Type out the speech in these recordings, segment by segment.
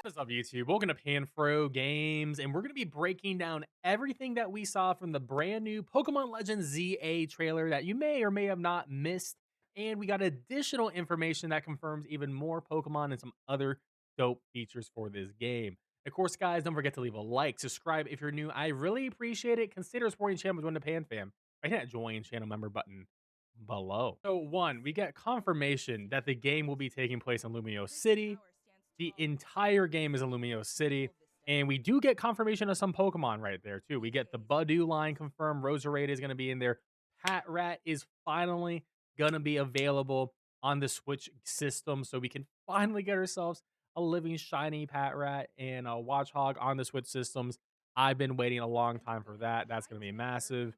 What's up, YouTube? Welcome to PanFro Games, and we're going to be breaking down everything that we saw from the brand new Pokemon Legends ZA trailer that you may or may have not missed. And we got additional information that confirms even more Pokemon and some other dope features for this game. Of course, guys, don't forget to leave a like, subscribe if you're new. I really appreciate it. Consider supporting the channel with one to PanFam. I hit that join channel member button below. So, one, we get confirmation that the game will be taking place in Lumio City. The entire game is in Lumio City, and we do get confirmation of some Pokemon right there too. We get the Budew line confirmed. Roserade is going to be in there. Patrat is finally going to be available on the Switch system, so we can finally get ourselves a living shiny Patrat and a Watchog on the Switch systems. I've been waiting a long time for that. That's going to be massive.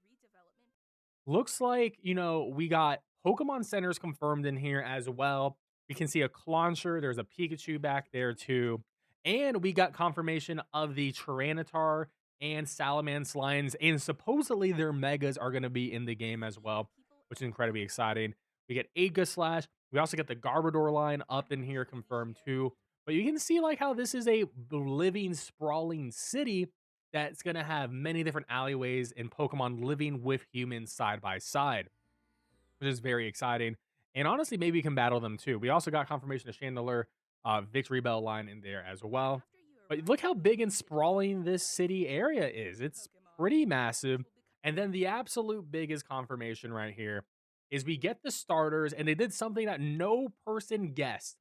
Looks like, we got Pokemon centers confirmed in here as well. We can see a Clauncher. There's a Pikachu back there too. And we got confirmation of the Tyranitar and Salamence lines. And supposedly their Megas are going to be in the game as well, which is incredibly exciting. We get Aegislash. We also get the Garbodor line up in here confirmed too. But you can see like how this is a living, sprawling city that's going to have many different alleyways and Pokemon living with humans side by side, which is very exciting. And honestly, maybe we can battle them too. We also got confirmation of Chandelure, Victory Bell line in there as well. But look how big and sprawling this city area is. It's pretty massive. And then the absolute biggest confirmation right here is we get the starters, and they did something that no person guessed.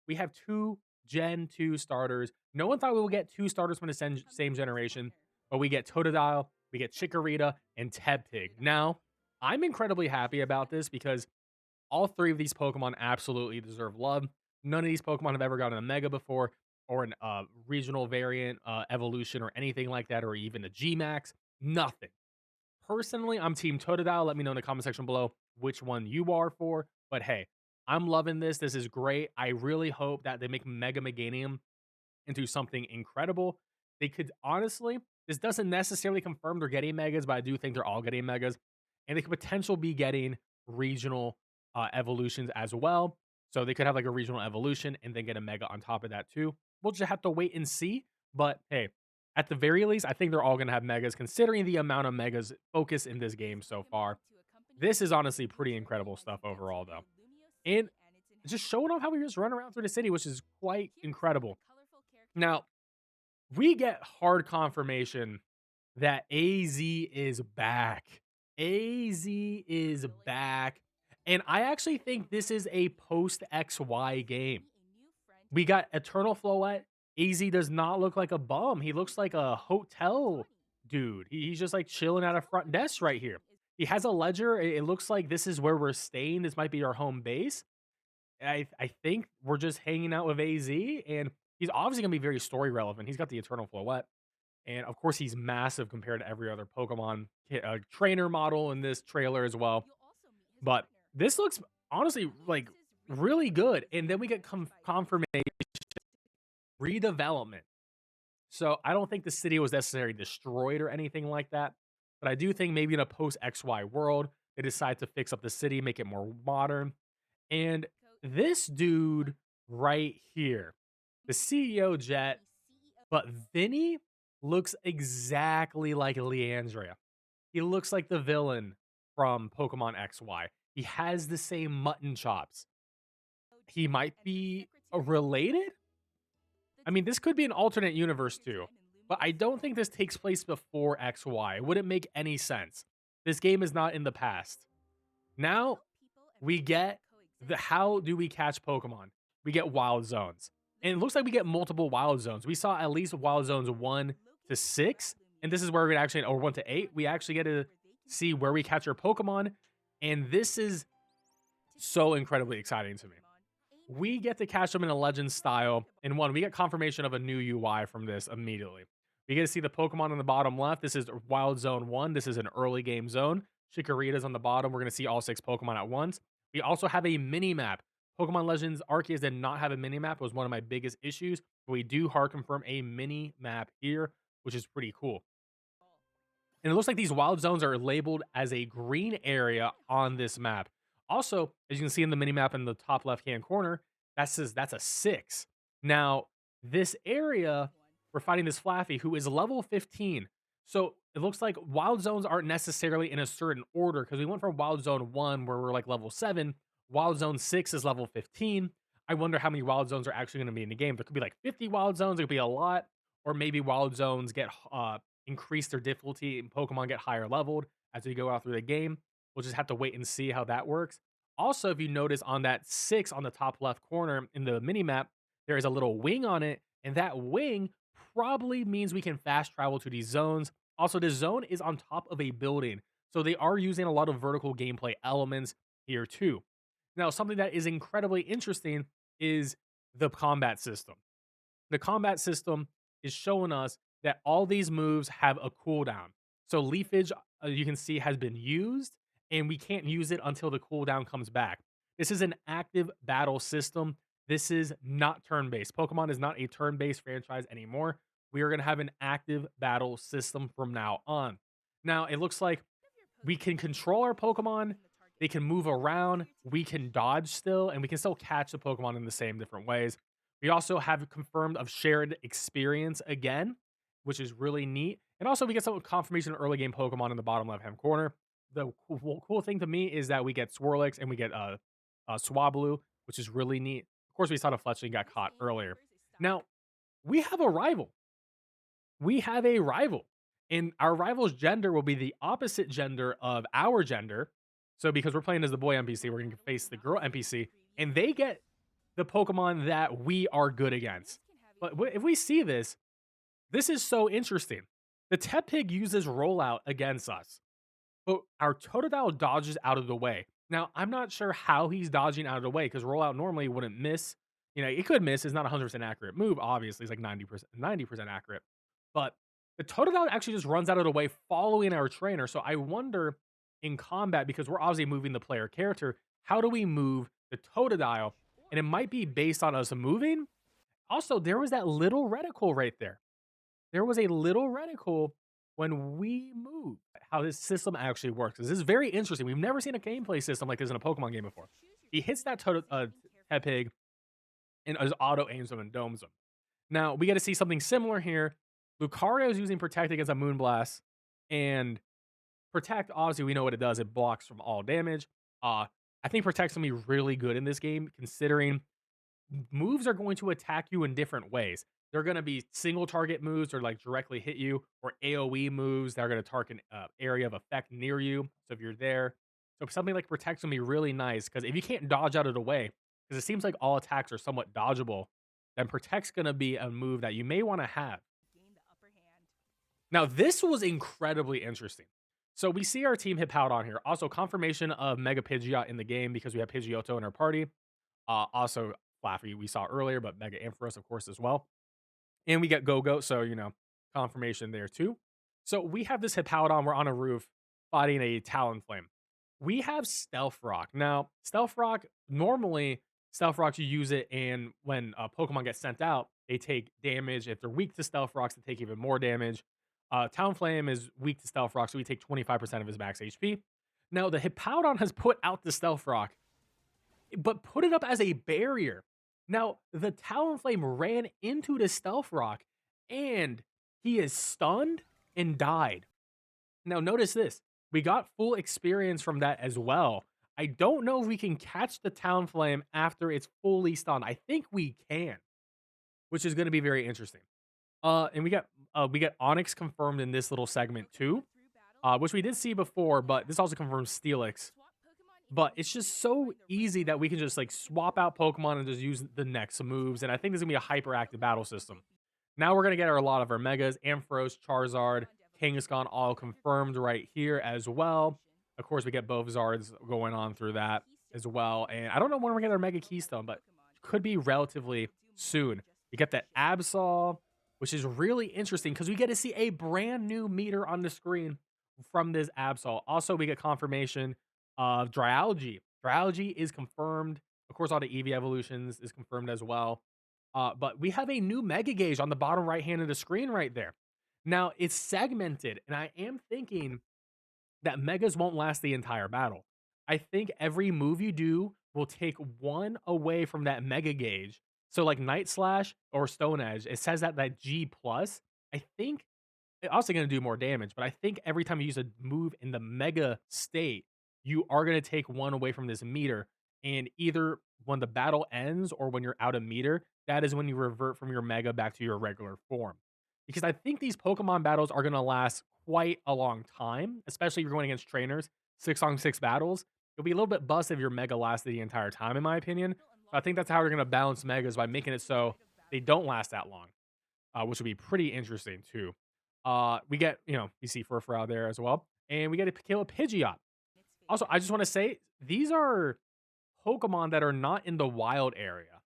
We have two Gen 2 starters. No one thought we would get two starters from the same generation, but we get Totodile, we get Chikorita, and Tepig. Now, I'm incredibly happy about this because all three of these Pokemon absolutely deserve love. None of these Pokemon have ever gotten a Mega before, or an regional variant, evolution, or anything like that, or even a G-Max. Nothing. Personally, I'm Team Totodile. Let me know in the comment section below which one you are for. But hey, I'm loving this. This is great. I really hope that they make Mega Meganium into something incredible. They could honestly, this doesn't necessarily confirm they're getting Megas, but I do think they're all getting Megas. And they could potentially be getting regional evolutions as well. So they could have like a regional evolution and then get a Mega on top of that too. We'll just have to wait and see. But hey, at the very least, I think they're all going to have Megas considering the amount of Megas focused in this game so far. This is honestly pretty incredible stuff overall though. And just showing off how we just run around through the city, which is quite incredible. Now, we get hard confirmation that AZ is back. AZ is back. And I actually think this is a post XY game. We got Eternal Floette. AZ does not look like a bum. He looks like a hotel dude. He's just like chilling at a front desk right here. He has a ledger. It looks like this is where we're staying. This might be our home base. I think we're just hanging out with AZ, and he's obviously gonna be very story relevant. He's got the Eternal Floette, and of course, he's massive compared to every other Pokemon trainer model in this trailer as well. But this looks honestly like really good, and then we get confirmation redevelopment. So I don't think the city was necessarily destroyed or anything like that, but I do think maybe in a post XY world, they decide to fix up the city, make it more modern. And this dude right here, the CEO Jet, but Vinny looks exactly like Leandria. He looks like the villain from Pokemon XY. He has the same mutton chops. He might be related. I mean, this could be an alternate universe too, but I don't think this takes place before XY. It wouldn't make any sense. This game is not in the past. Now we get the how do we catch Pokemon? We get wild zones. And it looks like we get multiple wild zones. We saw at least wild zones 1 to 6. And this is where we actually, or 1 to 8, we actually get to see where we catch our Pokemon. And this is so incredibly exciting to me. We get to catch them in a legend style. And one, we get confirmation of a new UI from this immediately. We get to see the Pokemon on the bottom left. This is Wild Zone 1. This is an early game zone. Chikorita's on the bottom. We're going to see all 6 Pokemon at once. We also have a mini map. Pokemon Legends Arceus did not have a mini map. It was one of my biggest issues. But we do hard confirm a mini map here, which is pretty cool. And it looks like these wild zones are labeled as a green area on this map. Also, as you can see in the mini map in the top left-hand corner, that says that's a 6. Now, This area, we're fighting this Flaffy who is level 15. So it looks like wild zones aren't necessarily in a certain order because we went from wild zone 1 where we're like level 7, wild zone 6 is level 15. I wonder how many wild zones are actually going to be in the game. There could be like 50 wild zones, it could be a lot, or maybe wild zones get increase their difficulty and Pokemon get higher leveled as we go out through the game. We'll just have to wait and see how that works. Also, if you notice on that 6 on the top left corner in the mini map, there is a little wing on it, and that wing probably means we can fast travel to these zones. Also, this zone is on top of a building, so they are using a lot of vertical gameplay elements here too. Now, something that is incredibly interesting is the combat system. The combat system is showing us that all these moves have a cooldown. So leafage, you can see, has been used, and we can't use it until the cooldown comes back. This is an active battle system. This is not turn-based. Pokemon is not a turn-based franchise anymore. We are going to have an active battle system from now on. Now, it looks like we can control our Pokemon. They can move around. We can dodge still, and we can still catch the Pokemon in the same different ways. We also have confirmed of shared experience again, which is really neat. And also, we get some confirmation of early game Pokemon in the bottom left hand corner. The cool thing to me is that we get Swirlix and we get Swablu, which is really neat. Of course, we saw the Fletchling got caught earlier. Now, we have a rival. We have a rival, and our rival's gender will be the opposite gender of our gender. So, because we're playing as the boy NPC, we're going to face the girl NPC, and they get the Pokemon that we are good against. But if we see this, this is so interesting. The Tepig uses rollout against us, but our Totodile dodges out of the way. Now, I'm not sure how he's dodging out of the way because rollout normally wouldn't miss. You know, it could miss. It's not a 100% accurate move. Obviously, it's like 90% accurate. But the Totodile actually just runs out of the way following our trainer. So I wonder in combat, because we're obviously moving the player character, how do we move the Totodile? And it might be based on us moving. Also, there was that little reticle right there. There was a little reticle when we moved. How this system actually works. This is very interesting. We've never seen a gameplay system like this in a Pokemon game before. He hits that Tepig and auto aims him and domes him. Now, we get to see something similar here. Lucario is using Protect against a Moonblast, and Protect, obviously, we know what it does. It blocks from all damage. I think Protect's going to be really good in this game, considering moves are going to attack you in different ways. They're going to be single target moves or like directly hit you, or AoE moves that are going to target an area of effect near you. So if you're there, so something like Protect's going to be really nice because if you can't dodge out of the way, because it seems like all attacks are somewhat dodgeable, then Protect's going to be a move that you may want to have. Now, this was incredibly interesting. So we see our team Hippowdon here. Also, confirmation of Mega Pidgeot in the game because we have Pidgeotto in our party. Also, Flaffy we saw earlier, but Mega Ampharos, of course, as well. And we get Go-Go, so, you know, confirmation there too. So we have this Hippowdon. We're on a roof fighting a Talonflame. We have Stealth Rock. Now, Stealth Rock, normally, Stealth Rocks, you use it, and when a Pokemon gets sent out, they take damage. If they're weak to Stealth Rocks, they take even more damage. Talonflame is weak to Stealth Rock, so we take 25% of his max HP. Now, the Hippowdon has put out the Stealth Rock, but put it up as a barrier. Now, the Talonflame ran into the Stealth Rock, and he is stunned and died. Now, notice this. We got full experience from that as well. I don't know if we can catch the Talonflame after it's fully stunned. I think we can, which is going to be very interesting. And we got Onyx confirmed in this little segment too, which we did see before, but this also confirms Steelix. But it's just so easy that we can just like swap out Pokemon and just use the next moves. And I think this is gonna be a hyperactive battle system. Now we're gonna get a lot of our Megas, Ampharos, Charizard, Kangaskhan all confirmed right here as well. Of course, we get both Zards going on through that as well. And I don't know when we're gonna get our Mega Keystone, but could be relatively soon. We get that Absol, which is really interesting because we get to see a brand new meter on the screen from this Absol. Also, we get confirmation of Dryalgi. Dryalgi is confirmed. Of course, all the EV evolutions is confirmed as well. But we have a new Mega Gauge on the bottom right hand of the screen right there. Now, it's segmented, and I am thinking that Megas won't last the entire battle. I think every move you do will take one away from that Mega Gauge. So like Night Slash or Stone Edge, it says that G plus, I think it's also gonna do more damage, but I think every time you use a move in the mega state, you are gonna take one away from this meter. And either when the battle ends or when you're out of meter, that is when you revert from your mega back to your regular form. Because I think these Pokemon battles are gonna last quite a long time, especially if you're going against trainers, 6-on-6 battles. It'll be a little bit bust if your mega lasted the entire time, in my opinion. So I think that's how we're gonna balance megas by making it so they don't last that long, which would be pretty interesting too. We get, you see Furfrou there as well, and we get to kill a Pidgeot. Also, I just want to say these are Pokemon that are not in the wild area.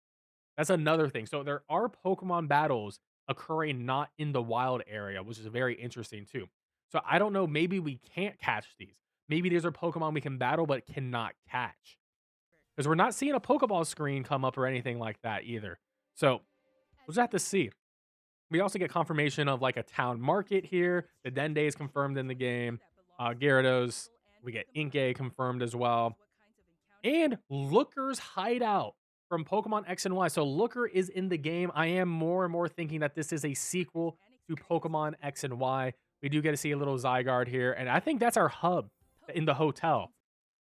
That's another thing. So there are Pokemon battles occurring not in the wild area, which is very interesting too. So I don't know, maybe we can't catch these. Maybe these are Pokemon we can battle but cannot catch. Because we're not seeing a Pokeball screen come up or anything like that either. So we'll just have to see. We also get confirmation of like a town market here. The Dende is confirmed in the game. Gyarados. We get Inkay confirmed as well. And Looker's hideout from Pokemon X and Y. So Looker is in the game. I am more and more thinking that this is a sequel to Pokemon X and Y. We do get to see a little Zygarde here. And I think that's our hub in the hotel.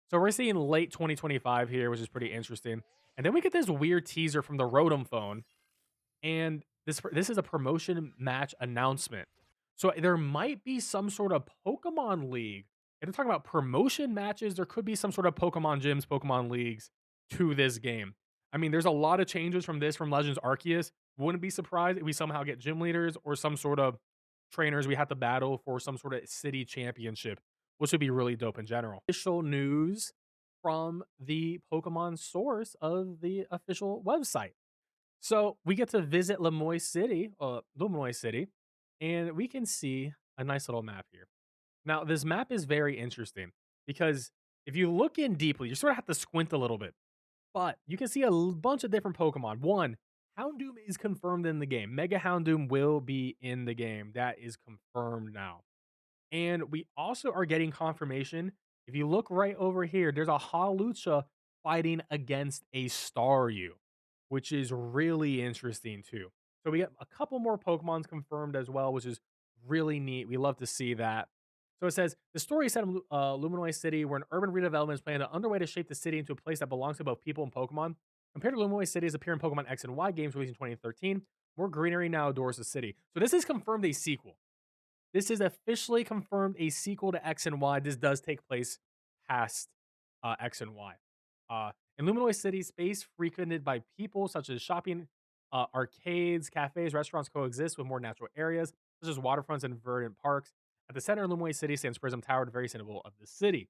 So we're seeing late 2025 here, which is pretty interesting. And then we get this weird teaser from the Rotom phone, and this is a promotion match announcement. So there might be some sort of Pokemon League. And they're talking about promotion matches. There could be some sort of Pokemon gyms, Pokemon leagues to this game. I mean, there's a lot of changes from Legends Arceus. Wouldn't be surprised if we somehow get gym leaders or some sort of trainers we have to battle for some sort of city championship, which would be really dope in general. Official news from the Pokemon source of the official website. So we get to visit Luminois City, and we can see a nice little map here. Now, this map is very interesting because if you look in deeply, you sort of have to squint a little bit, but you can see a bunch of different Pokemon. One, Houndoom is confirmed in the game. Mega Houndoom will be in the game. That is confirmed now. And we also are getting confirmation. If you look right over here, there's a Hawlucha fighting against a Staryu, which is really interesting too. So we get a couple more Pokemons confirmed as well, which is really neat. We love to see that. So it says the story is set in Luminois City, where an urban redevelopment is planned underway to shape the city into a place that belongs to both people and Pokemon. Compared to Luminois City's appear in Pokemon X and Y games released in 2013, more greenery now adorns the city. So this is confirmed a sequel. This is officially confirmed a sequel to X and Y. This does take place past X and Y. In Luminois City, space frequented by people such as shopping, arcades, cafes, restaurants coexist with more natural areas, such as waterfronts and verdant parks. At the center of Luminois City stands Prism Tower, the very symbol of the city.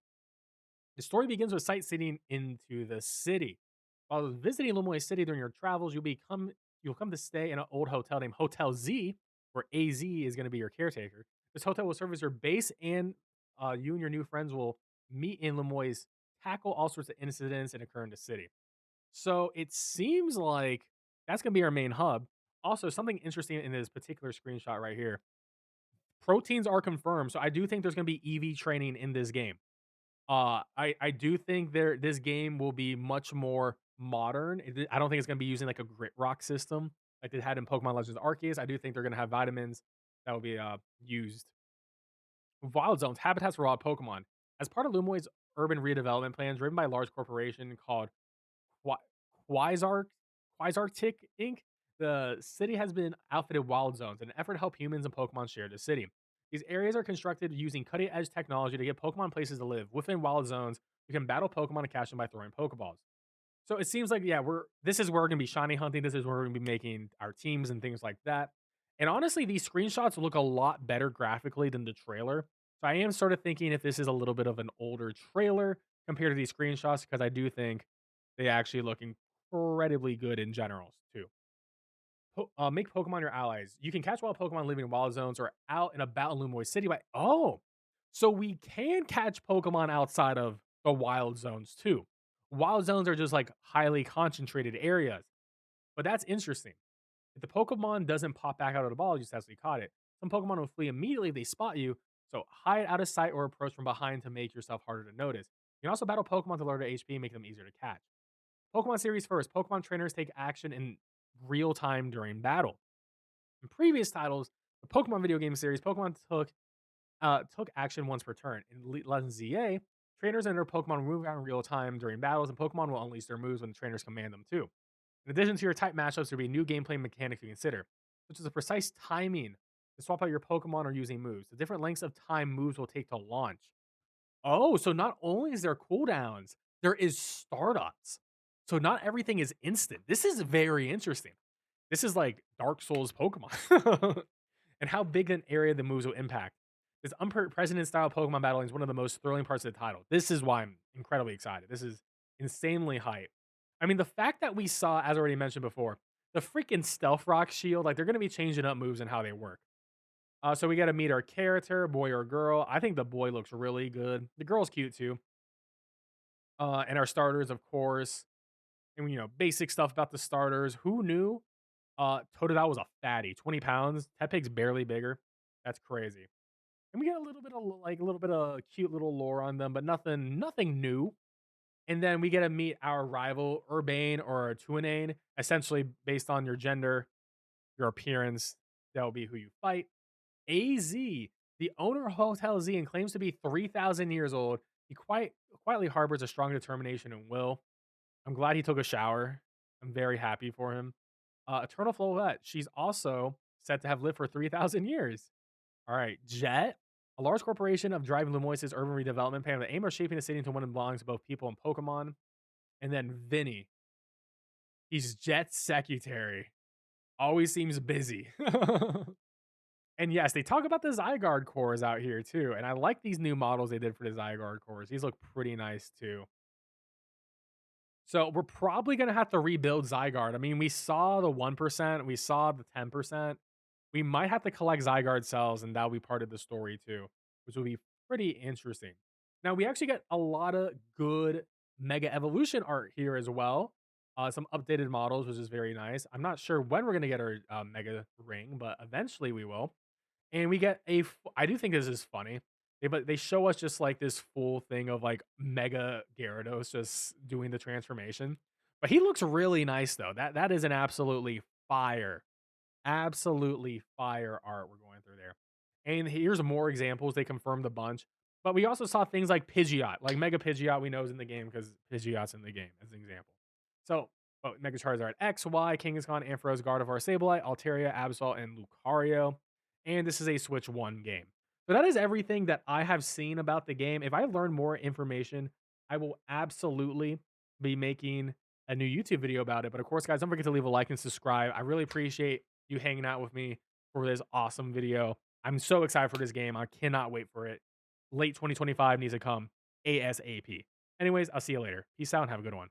The story begins with sightseeing into the city. While visiting Luminois City during your travels, you'll come to stay in an old hotel named Hotel Z, where AZ is going to be your caretaker. This hotel will serve as your base, and you and your new friends will meet in Luminois, tackle all sorts of incidents and occur in the city. So it seems like that's going to be our main hub. Also, something interesting in this particular screenshot right here, proteins are confirmed. So I do think there's going to be EV training in this game. I do think this game will be much more modern. I don't think it's gonna be using like a grit rock system like they had in Pokemon Legends Arceus. I do think they're gonna have vitamins that will be used. Wild zones, habitats for wild Pokemon. As part of Luminoi's urban redevelopment plan, driven by a large corporation called Qui- Quasar Quasartic Inc., the city has been outfitted with wild zones in an effort to help humans and Pokemon share the city. These areas are constructed using cutting edge technology to give Pokemon places to live. Within wild zones, you can battle Pokemon and catch them by throwing Pokeballs. So it seems like, yeah, this is where we're gonna be shiny hunting. This is where we're gonna be making our teams and things like that. And honestly, these screenshots look a lot better graphically than the trailer. So I am sort of thinking if this is a little bit of an older trailer compared to these screenshots, because I do think they actually look incredibly good in general too. Make Pokemon your allies. You can catch wild Pokemon living in wild zones or out and about in Luminois City. So we can catch Pokemon outside of the wild zones too. Wild zones are just like highly concentrated areas, but that's interesting. If the Pokemon doesn't pop back out of the ball just as we caught it, some Pokemon will flee immediately if they spot you. So hide out of sight or approach from behind to make yourself harder to notice. You can also battle Pokemon to lower their HP and make them easier to catch. Pokemon series first. Pokemon trainers take action in real time during battle. In previous titles, the Pokemon video game series, Pokemon took action once per turn. In Legends ZA, trainers and their Pokemon move out in real time during battles, and Pokemon will unleash their moves when the trainers command them to. In addition to your type matchups, there will be new gameplay mechanics to consider, such as the precise timing to swap out your Pokemon or using moves. The different lengths of time moves will take to launch. Oh, so not only is there cooldowns, there is startups. So not everything is instant. This is very interesting. This is like Dark Souls Pokemon. And how big an area the moves will impact. This unprecedented style of Pokemon battling is one of the most thrilling parts of the title. This is why I'm incredibly excited. This is insanely hype. I mean, the fact that we saw, as already mentioned before, the freaking Stealth Rock shield, like they're going to be changing up moves and how they work. So we got to meet our character, boy or girl. I think the boy looks really good. The girl's cute too. And our starters, of course. And, basic stuff about the starters. Who knew Totodile was a fatty, 20 pounds. Tepig's barely bigger. That's crazy. And we get a little bit of cute little lore on them, but nothing new. And then we get to meet our rival, Urbane or Tuanane, essentially based on your gender, your appearance. That will be who you fight. AZ, the owner of Hotel Z, and claims to be 3,000 years old. He quietly harbors a strong determination and will. I'm glad he took a shower. I'm very happy for him. Eternal Flowette, she's also said to have lived for 3,000 years. All right, Jet, a large corporation of driving Lumoise's urban redevelopment plan with the aim of shaping the city into one that belongs to both people and Pokemon. And then Vinny, he's Jet's secretary. Always seems busy. And yes, they talk about the Zygarde cores out here too. And I like these new models they did for the Zygarde cores. These look pretty nice too. So we're probably going to have to rebuild Zygarde. I mean, we saw the 1%, we saw the 10%. We might have to collect Zygarde cells, and that'll be part of the story too, which will be pretty interesting. Now, we actually get a lot of good Mega Evolution art here as well. Some updated models, which is very nice. I'm not sure when we're going to get our Mega Ring, but eventually we will. And we get I do think this is funny. But they show us just like this full thing of like Mega Gyarados just doing the transformation. But he looks really nice though. That is an absolutely fire art we're going through there. And here's more examples. They confirmed a bunch. But we also saw things like Pidgeot, like Mega Pidgeot we know is in the game because Pidgeot's in the game as an example. So, Mega Charizard X, Y, Kangaskhan, Ampharos, Gardevoir, Sableye, Altaria, Absol, and Lucario. And this is a Switch 1 game. So that is everything that I have seen about the game. If I learn more information, I will absolutely be making a new YouTube video about it. But of course, guys, don't forget to leave a like and subscribe. I really appreciate you hanging out with me for this awesome video. I'm so excited for this game. I cannot wait for it. Late 2025 needs to come ASAP. Anyways, I'll see you later. Peace out and have a good one.